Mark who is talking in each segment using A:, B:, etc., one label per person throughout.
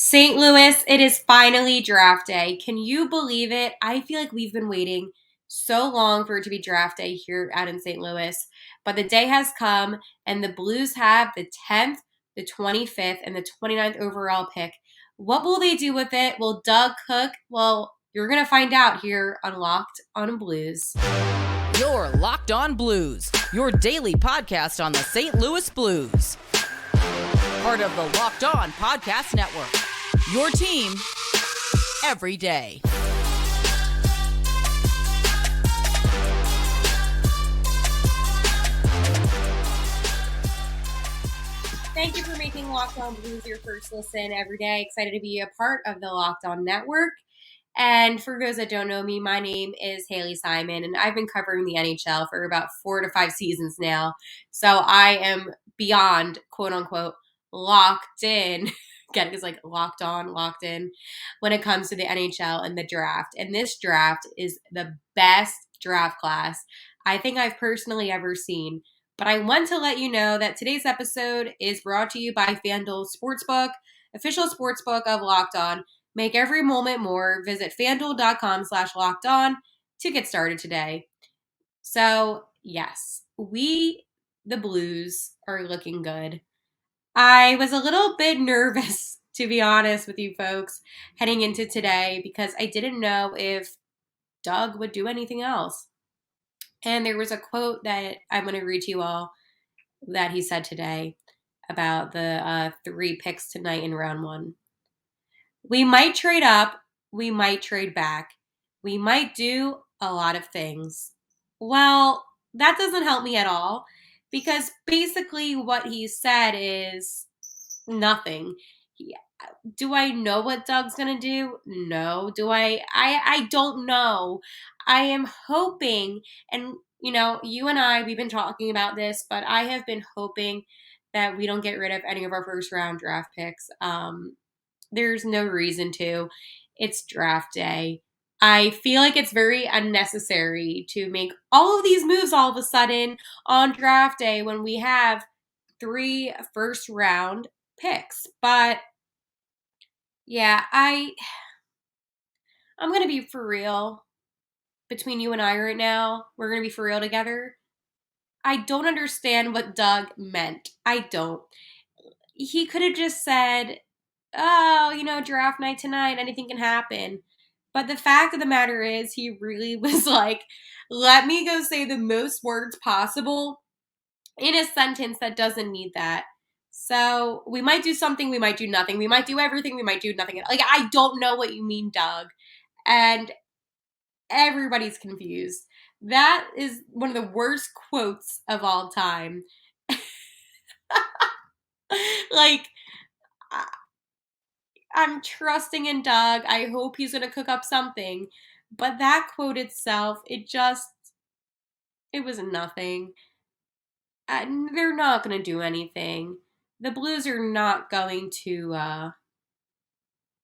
A: St. Louis, it is finally draft day. Can you believe it? I feel like we've been waiting so long for it to be draft day here out in St. Louis, but the day has come and the Blues have the 10th, the 25th, and the 29th overall pick. What will they do with it? Will Doug cook? Well, you're going to find out here on Locked on Blues.
B: You're Locked on Blues, your daily podcast on the St. Louis Blues. Part of the Locked On Podcast Network. Your team every day.
A: Thank you for making Locked On Blues your first listen every day. Excited to be a part of the Locked On Network. And for those that don't know me, my name is Haley Simon, and I've been covering the NHL for about 4 to 5 seasons now. So I am beyond, quote unquote, locked in. Again, it's like locked on, locked in when it comes to the NHL and the draft. And this draft is the best draft class I think I've personally ever seen. But I want to let you know that today's episode is brought to you by FanDuel Sportsbook, official sportsbook of Locked On. Make every moment more. Visit FanDuel.com/locked on to get started today. So, yes, the Blues, are looking good. I was a little bit nervous, to be honest with you folks, heading into today because I didn't know if Doug would do anything else. And there was a quote that I'm going to read to you all that he said today about the 3 picks tonight in round 1. We might trade up. We might trade back. We might do a lot of things. Well, that doesn't help me at all because basically what he said is nothing. Do I know what Doug's going to do? No. Do I don't know. I am hoping, and you and I, we've been talking about this, but I have been hoping that we don't get rid of any of our first round draft picks. There's no reason to. It's draft day. I feel like it's very unnecessary to make all of these moves all of a sudden on draft day when we have 3 first round picks. But yeah, I'm going to be for real between you and I right now. We're going to be for real together. I don't understand what Doug meant. I don't. He could have just said, oh, draft night tonight, anything can happen. But the fact of the matter is, he really was like, let me go say the most words possible in a sentence that doesn't need that. So we might do something, we might do nothing. We might do everything, we might do nothing. Like, I don't know what you mean, Doug. And everybody's confused. That is one of the worst quotes of all time. Like, I'm trusting in Doug. I hope he's going to cook up something. But that quote itself, it was nothing. They're not going to do anything. The Blues are not going to,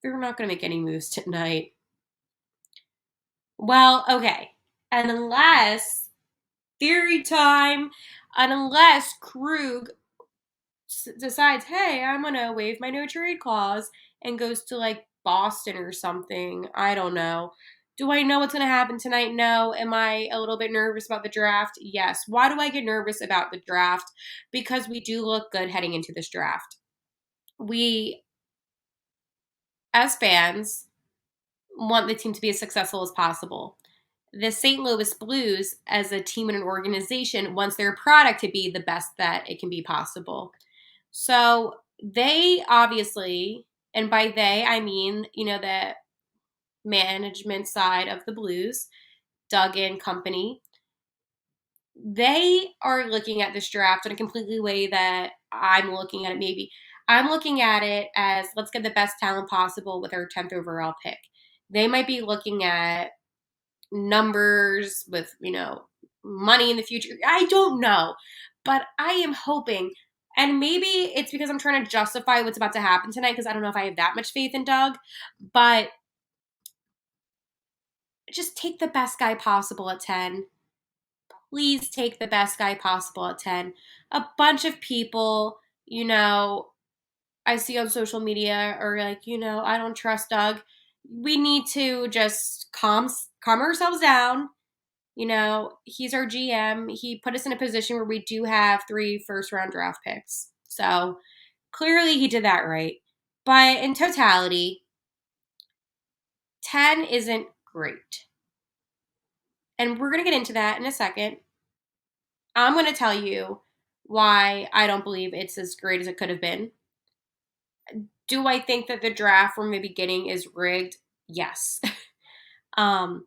A: they're not going to make any moves tonight. Well, okay. And unless, theory time, and unless Krug decides, hey, I'm going to waive my no trade clause and goes to like Boston or something. I don't know. Do I know what's going to happen tonight? No. Am I a little bit nervous about the draft? Yes. Why do I get nervous about the draft? Because we do look good heading into this draft. We, as fans, want the team to be as successful as possible. The St. Louis Blues, as a team and an organization, wants their product to be the best that it can be possible. So they obviously, and by they, I mean, the management side of the Blues, Doug and company, they are looking at this draft in a completely way that I'm looking at it. Maybe I'm looking at it as let's get the best talent possible with our 10th overall pick. They might be looking at numbers with, money in the future. I don't know, but I am hoping. And maybe it's because I'm trying to justify what's about to happen tonight because I don't know if I have that much faith in Doug. But just take the best guy possible at 10. Please take the best guy possible at 10. A bunch of people, I see on social media are like, I don't trust Doug. We need to just calm ourselves down. He's our GM. He put us in a position where we do have 3 first-round draft picks. So clearly he did that right. But in totality, 10 isn't great. And we're going to get into that in a second. I'm going to tell you why I don't believe it's as great as it could have been. Do I think that the draft from the beginning is rigged? Yes. um,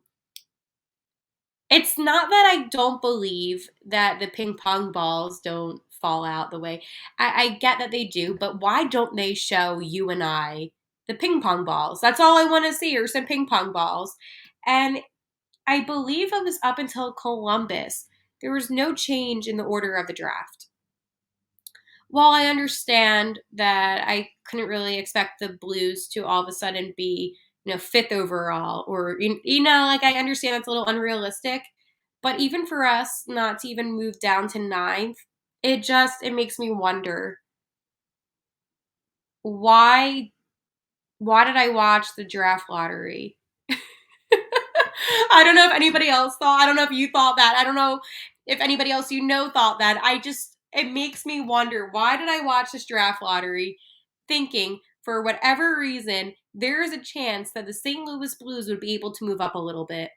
A: it's not that I don't believe that the ping pong balls don't fall out the way. I get that they do, but why don't they show you and I the ping pong balls? That's all I want to see are some ping pong balls. And I believe it was up until Columbus. There was no change in the order of the draft. While I understand that I couldn't really expect the Blues to all of a sudden be, 5th overall, or, like I understand that's a little unrealistic, but even for us not to even move down to 9th, it makes me wonder why did I watch the draft lottery? I don't know if anybody else thought. I don't know if you thought that. I don't know if anybody else thought that. It makes me wonder, why did I watch this draft lottery thinking for whatever reason there is a chance that the St. Louis Blues would be able to move up a little bit.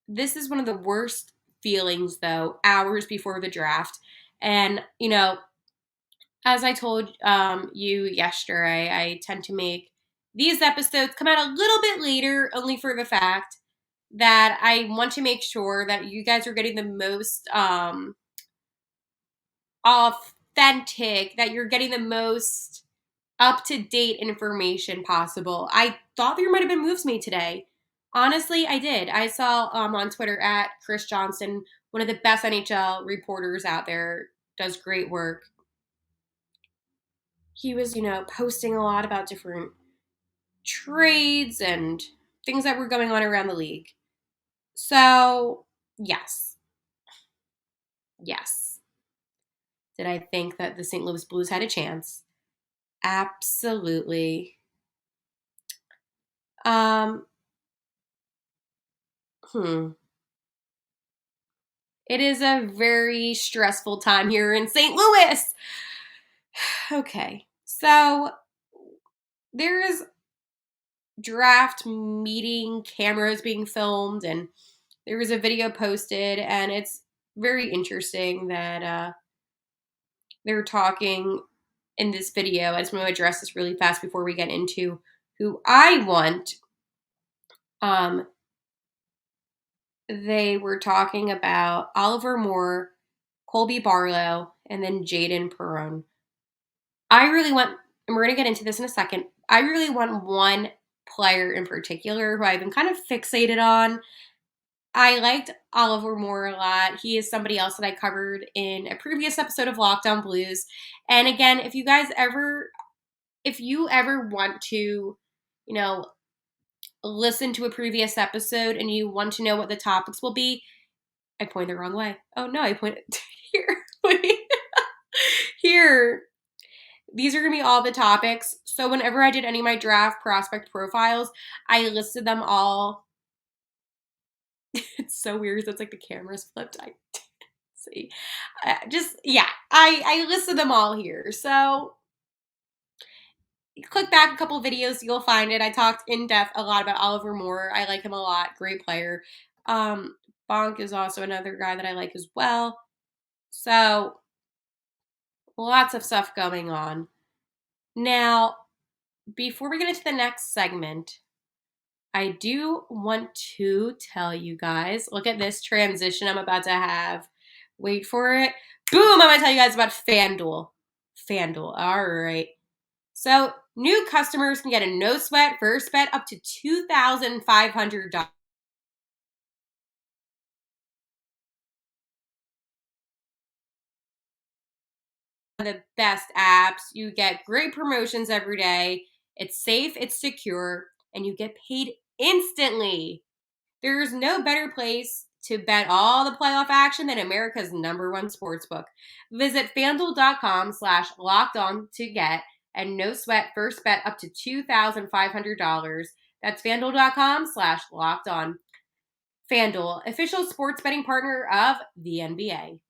A: This is one of the worst feelings though, hours before the draft. And, as I told you yesterday, I tend to make these episodes come out a little bit later, only for the fact that I want to make sure that you guys are getting the most authentic, that you're getting the most up-to-date information possible. I thought there might have been moves made today. Honestly, I did. I saw on Twitter at Chris Johnson, one of the best NHL reporters out there, does great work. He was, posting a lot about different trades and things that were going on around the league. So, yes. Yes. Did I think that the St. Louis Blues had a chance? Absolutely. Um, It is a very stressful time here in St. Louis. Okay. So, there is draft meeting cameras being filmed, and there was a video posted, and it's very interesting that they're talking in this video. I just want to address this really fast before we get into who I want. They were talking about Oliver Moore, Colby Barlow, and then Jaden Perron. I really want, and we're going to get into this in a second, I really want one player in particular who I've been kind of fixated on. I liked Oliver Moore a lot. He is somebody else that I covered in a previous episode of Lockdown Blues. And again, if you ever want to, listen to a previous episode and you want to know what the topics will be, I pointed the wrong way. Oh no, I pointed here. Wait. Here. These are going to be all the topics. So whenever I did any of my draft prospect profiles, I listed them all. It's so weird. It's like the camera's flipped. I see. I listed them all here. So click back a couple videos, you'll find it. I talked in depth a lot about Oliver Moore. I like him a lot. Great player. Bonk is also another guy that I like as well. So lots of stuff going on. Now, before we get into the next segment, I do want to tell you guys, look at this transition I'm about to have. Wait for it. Boom! I'm going to tell you guys about FanDuel. FanDuel. All right. So, new customers can get a no-sweat first bet up to $2,500. The best apps. You get great promotions every day. It's safe, it's secure, and you get paid instantly. There's no better place to bet all the playoff action than America's #1 sportsbook. Visit FanDuel.com/lockedon to get and no sweat first bet up to $2,500. That's FanDuel.com/lockedon. FanDuel, official sports betting partner of the NBA.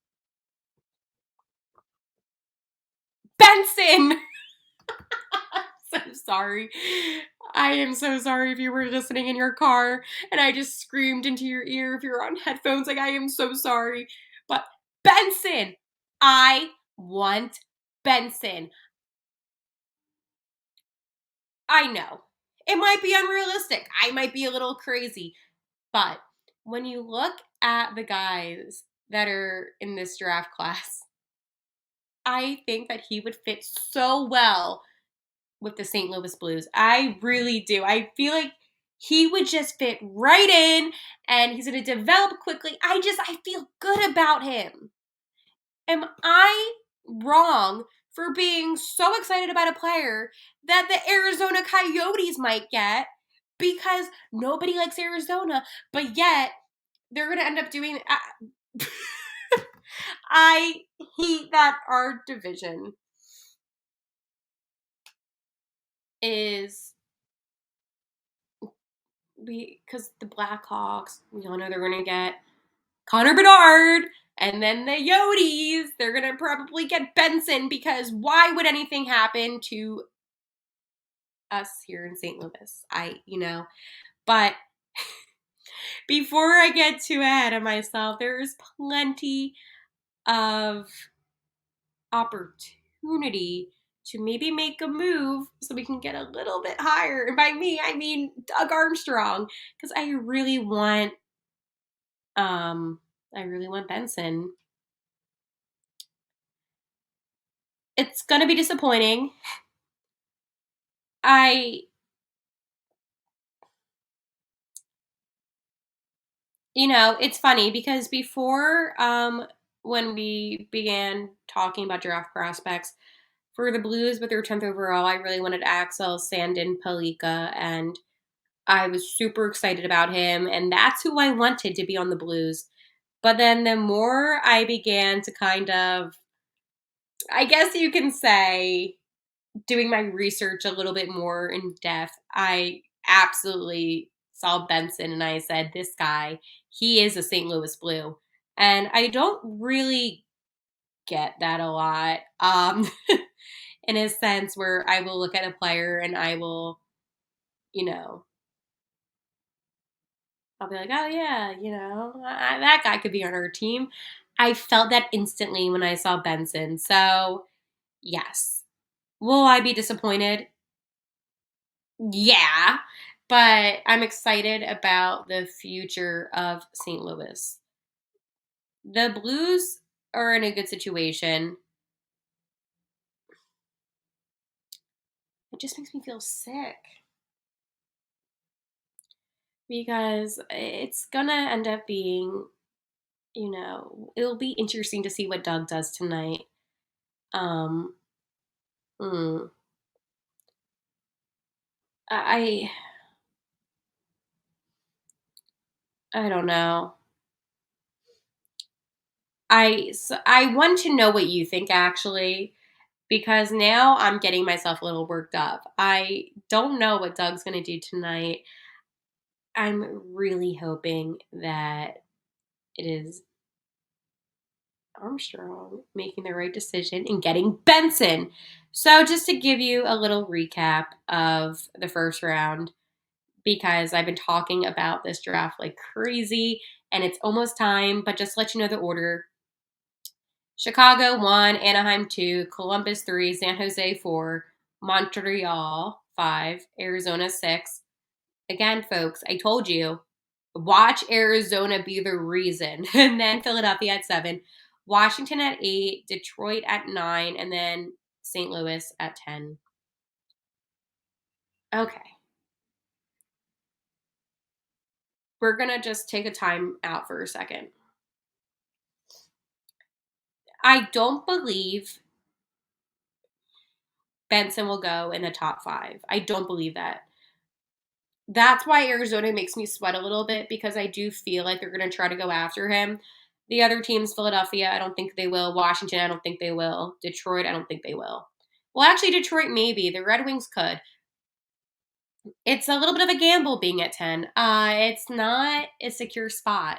A: Benson! So sorry. I am so sorry if you were listening in your car and I just screamed into your ear if you're on headphones. Like, I am so sorry. But Benson! I want Benson. I know. It might be unrealistic. I might be a little crazy. But when you look at the guys that are in this draft class, I think that he would fit so well with the St. Louis Blues. I really do. I feel like he would just fit right in and he's going to develop quickly. I feel good about him. Am I wrong for being so excited about a player that the Arizona Coyotes might get because nobody likes Arizona, but yet they're going to end up doing. I hate that our division is because the Blackhawks, we all know they're going to get Connor Bedard, and then the Yotes, they're going to probably get Benson because why would anything happen to us here in St. Louis? But before I get too ahead of myself, there is plenty of opportunity to maybe make a move so we can get a little bit higher. And by me, I mean Doug Armstrong, because I really want Benson. It's gonna be disappointing. I, it's funny because before, when we began talking about draft prospects for the Blues with their 10th overall, I really wanted Axel Sandin Palika, and I was super excited about him, and that's who I wanted to be on the Blues. But then the more I began to kind of, I guess you can say, doing my research a little bit more in depth, I absolutely saw Benson and I said, this guy, he is a St. Louis Blue. And I don't really get that a lot, in a sense where I will look at a player and I will, you know, I'll be like, oh yeah, that guy could be on our team. I felt that instantly when I saw Benson. So, yes. Will I be disappointed? Yeah, but I'm excited about the future of St. Louis. The Blues are in a good situation. It just makes me feel sick because it's gonna end up being, it'll be interesting to see what Doug does tonight. Um, mm, I I don't know. I want to know what you think actually because now I'm getting myself a little worked up. I don't know what Doug's going to do tonight. I'm really hoping that it is Armstrong making the right decision and getting Benson. So, just to give you a little recap of the first round, because I've been talking about this draft like crazy and it's almost time, but just to let you know the order: Chicago 1, Anaheim 2, Columbus 3, San Jose 4, Montreal 5, Arizona 6. Again, folks, I told you, watch Arizona be the reason. And then Philadelphia at 7, Washington at 8, Detroit at 9, and then St. Louis at 10. Okay. We're going to just take a time out for a second. I don't believe Benson will go in the top 5. I don't believe that. That's why Arizona makes me sweat a little bit because I do feel like they're going to try to go after him. The other teams, Philadelphia, I don't think they will. Washington, I don't think they will. Detroit, I don't think they will. Well, actually, Detroit maybe. The Red Wings could. It's a little bit of a gamble being at 10. It's not a secure spot.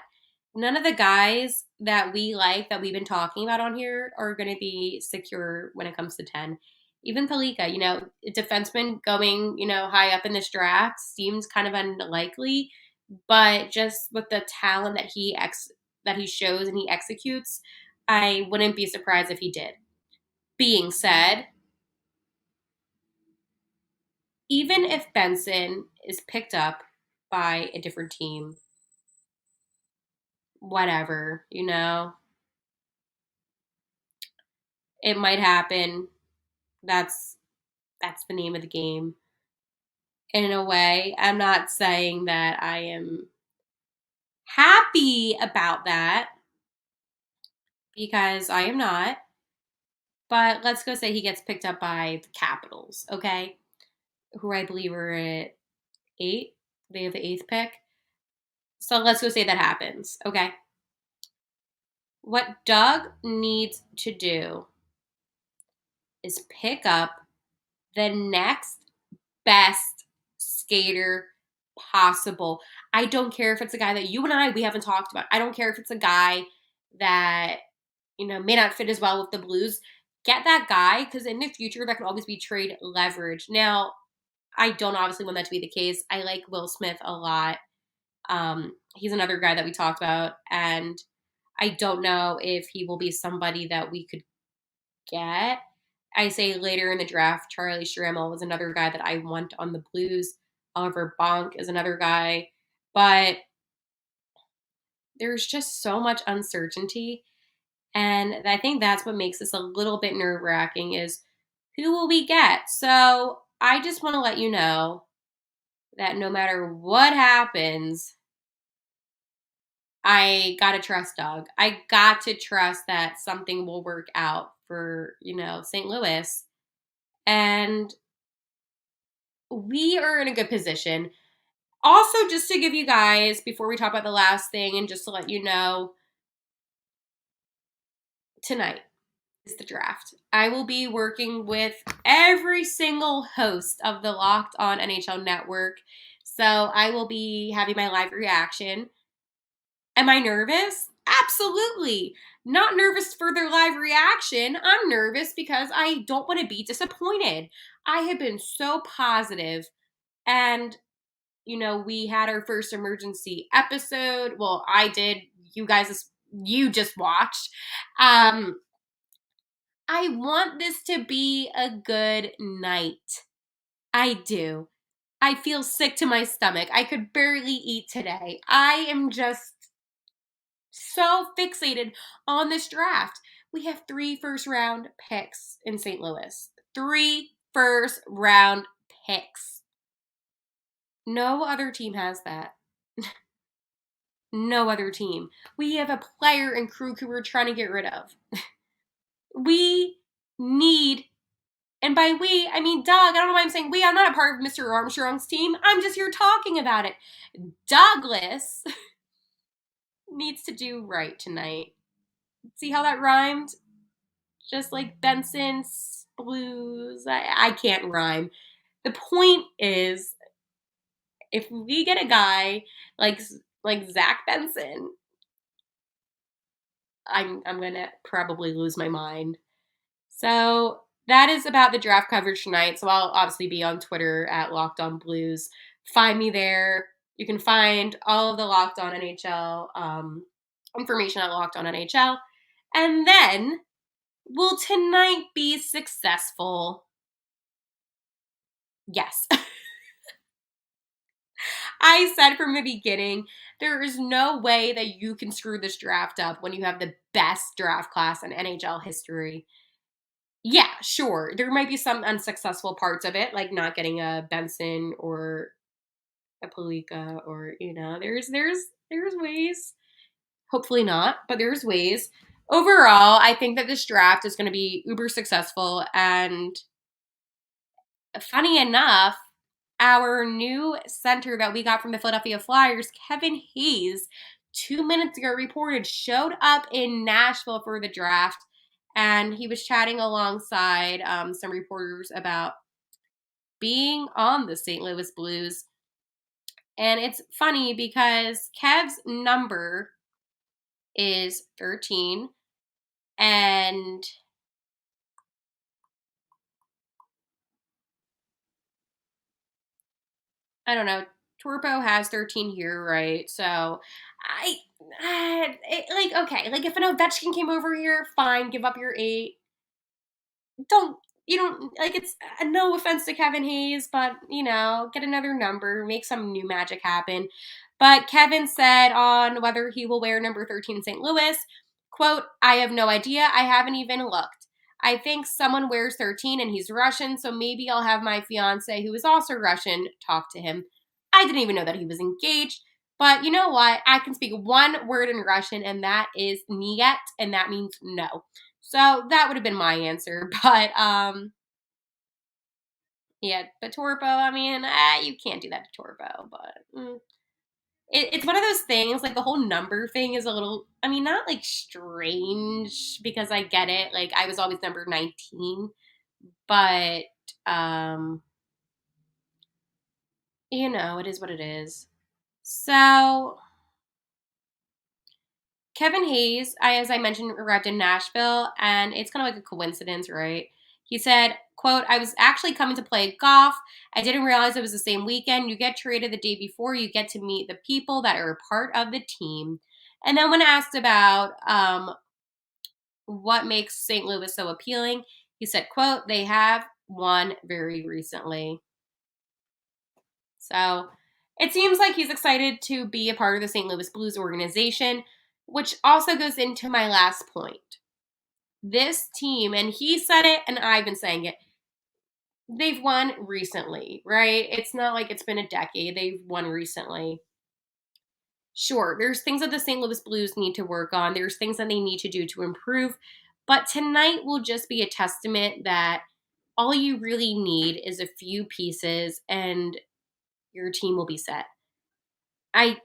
A: None of the guys that we like that we've been talking about on here are going to be secure when it comes to 10. Even Palika, a defenseman going, high up in this draft seems kind of unlikely, but just with the talent that he shows and he executes, I wouldn't be surprised if he did. Being said, even if Benson is picked up by a different team, whatever, it might happen. That's the name of the game. In a way, I'm not saying that I am happy about that because I am not. But let's go say he gets picked up by the Capitals, okay? Who I believe are at 8. They have the 8th pick. So let's go say that happens, okay? What Doug needs to do is pick up the next best skater possible. I don't care if it's a guy that you and we haven't talked about. I don't care if it's a guy that, may not fit as well with the Blues. Get that guy because in the future, that can always be trade leverage. Now, I don't obviously want that to be the case. I like Will Smith a lot. He's another guy that we talked about, and I don't know if he will be somebody that we could get. I say later in the draft, Charlie Schrammel is another guy that I want on the Blues. Oliver Bonk is another guy. But there's just so much uncertainty. And I think that's what makes this a little bit nerve-wracking is who will we get? So I just want to let you know that no matter what happens, I got to trust Doug. I got to trust that something will work out for, St. Louis. And we are in a good position. Also, just to give you guys, before we talk about the last thing, and just to let you know, tonight is the draft. I will be working with every single host of the Locked On NHL Network. So I will be having my live reaction. Am I nervous? Absolutely. Not nervous for their live reaction. I'm nervous because I don't want to be disappointed. I have been so positive and we had our first emergency episode. Well, I did. You just watched. I want this to be a good night. I do. I feel sick to my stomach. I could barely eat today. I am just so fixated on this draft. We have 3 first round picks in St. Louis. 3 first round picks. No other team has that. No other team. We have a player and crew who we're trying to get rid of. We need, and by we, I mean Doug. I don't know why I'm saying we. I'm not a part of Mr. Armstrong's team. I'm just here talking about it. Douglas needs to do right tonight. See how that rhymed? Just like Benson's Blues. I can't rhyme. The point is, if we get a guy like Zach Benson, I'm gonna probably lose my mind. So that is about the draft coverage tonight. So I'll obviously be on Twitter at Locked On Blues. Find me there. You can find all of the Locked On NHL information at Locked On NHL. And then, will tonight be successful? Yes. I said from the beginning, there is no way that you can screw this draft up when you have the best draft class in NHL history. Yeah, sure. There might be some unsuccessful parts of it, like not getting a Benson or a Palika, or there's ways. Hopefully not, but there's ways. Overall, I think that this draft is going to be uber successful, and funny enough, our new center that we got from the Philadelphia Flyers, Kevin Hayes, 2 minutes ago reported showed up in Nashville for the draft, and he was chatting alongside some reporters about being on the St. Louis Blues. And it's funny because Kev's number is 13, and I don't know. Torpo has 13 here, right? So okay, like if an Ovechkin came over here, fine, give up your 8. Don't you don't like it's no offense to Kevin Hayes, but get another number, make some new magic happen. But Kevin said on whether he will wear number 13 in St. Louis, quote, I have no idea. I haven't even looked. I think someone wears 13 and he's Russian, so maybe I'll have my fiance, who is also Russian, talk to him. I didn't even know that he was engaged. But you know what? I can speak one word in Russian, and that is "niet," and that means no. So that would have been my answer. But yeah, but Torpo, I mean, you can't do that to Torpo. But it's one of those things. Like the whole number thing is a little, I mean, not like strange because I get it. Like I was always number 19, but it is what it is. So Kevin Hayes, as I mentioned, arrived in Nashville, and it's kind of like a coincidence, right? He said, quote, I was actually coming to play golf. I didn't realize it was the same weekend. You get traded the day before, you get to meet the people that are a part of the team. And then when asked about what makes St. Louis so appealing, he said, quote, they have won very recently. So it seems like he's excited to be a part of the St. Louis Blues organization, which also goes into my last point. This team, and he said it and I've been saying it, they've won recently, right? It's not like it's been a decade. They've won recently. Sure, there's things that the St. Louis Blues need to work on. There's things that they need to do to improve. But tonight will just be a testament that all you really need is a few pieces and your team will be set. I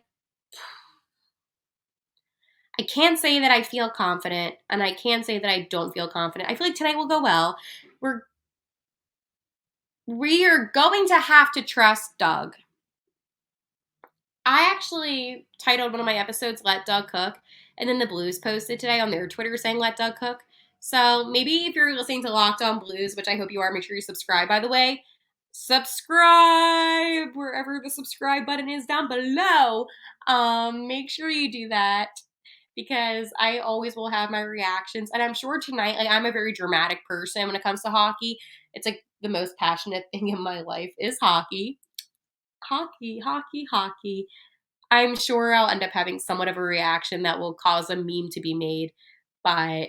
A: can't say that I feel confident, and I can't say that I don't feel confident. I feel like tonight will go well. We are going to have to trust Doug. I actually titled one of my episodes "Let Doug Cook," and then the Blues posted today on their Twitter saying "Let Doug Cook." So maybe if you're listening to Locked On Blues, which I hope you are, make sure you subscribe. By the way, subscribe wherever the subscribe button is down below. Make sure you do that because I always will have my reactions. And I'm sure tonight, like I'm a very dramatic person when it comes to hockey. It's like the most passionate thing in my life is hockey. Hockey, hockey, hockey. I'm sure I'll end up having somewhat of a reaction that will cause a meme to be made. But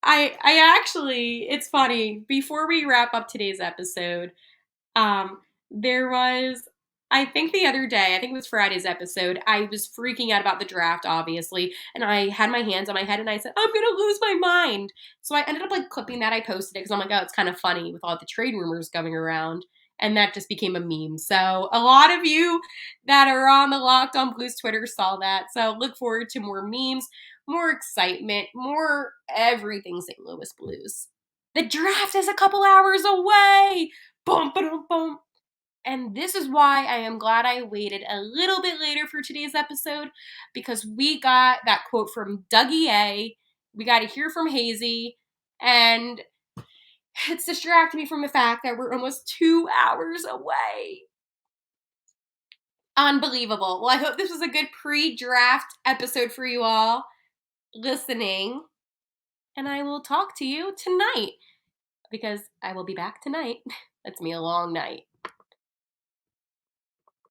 A: I actually, it's funny. Before we wrap up today's episode, there was, I think the other day, I think it was Friday's episode, I was freaking out about the draft, obviously, and I had my hands on my head and I said, I'm gonna lose my mind. So I ended up like clipping that, I posted it because I'm like, oh, it's kind of funny with all the trade rumors going around. And that just became a meme. So a lot of you that are on the Locked On Blues Twitter saw that. So look forward to more memes, more excitement, more everything St. Louis Blues. The draft is a couple hours away. Boom, boom, boom. And this is why I am glad I waited a little bit later for today's episode because we got that quote from Dougie A. We got to hear from Hazy. And it's distracting me from the fact that we're almost 2 hours away. Unbelievable. Well, I hope this was a good pre-draft episode for you all listening. And I will talk to you tonight because I will be back tonight. That's me a long night.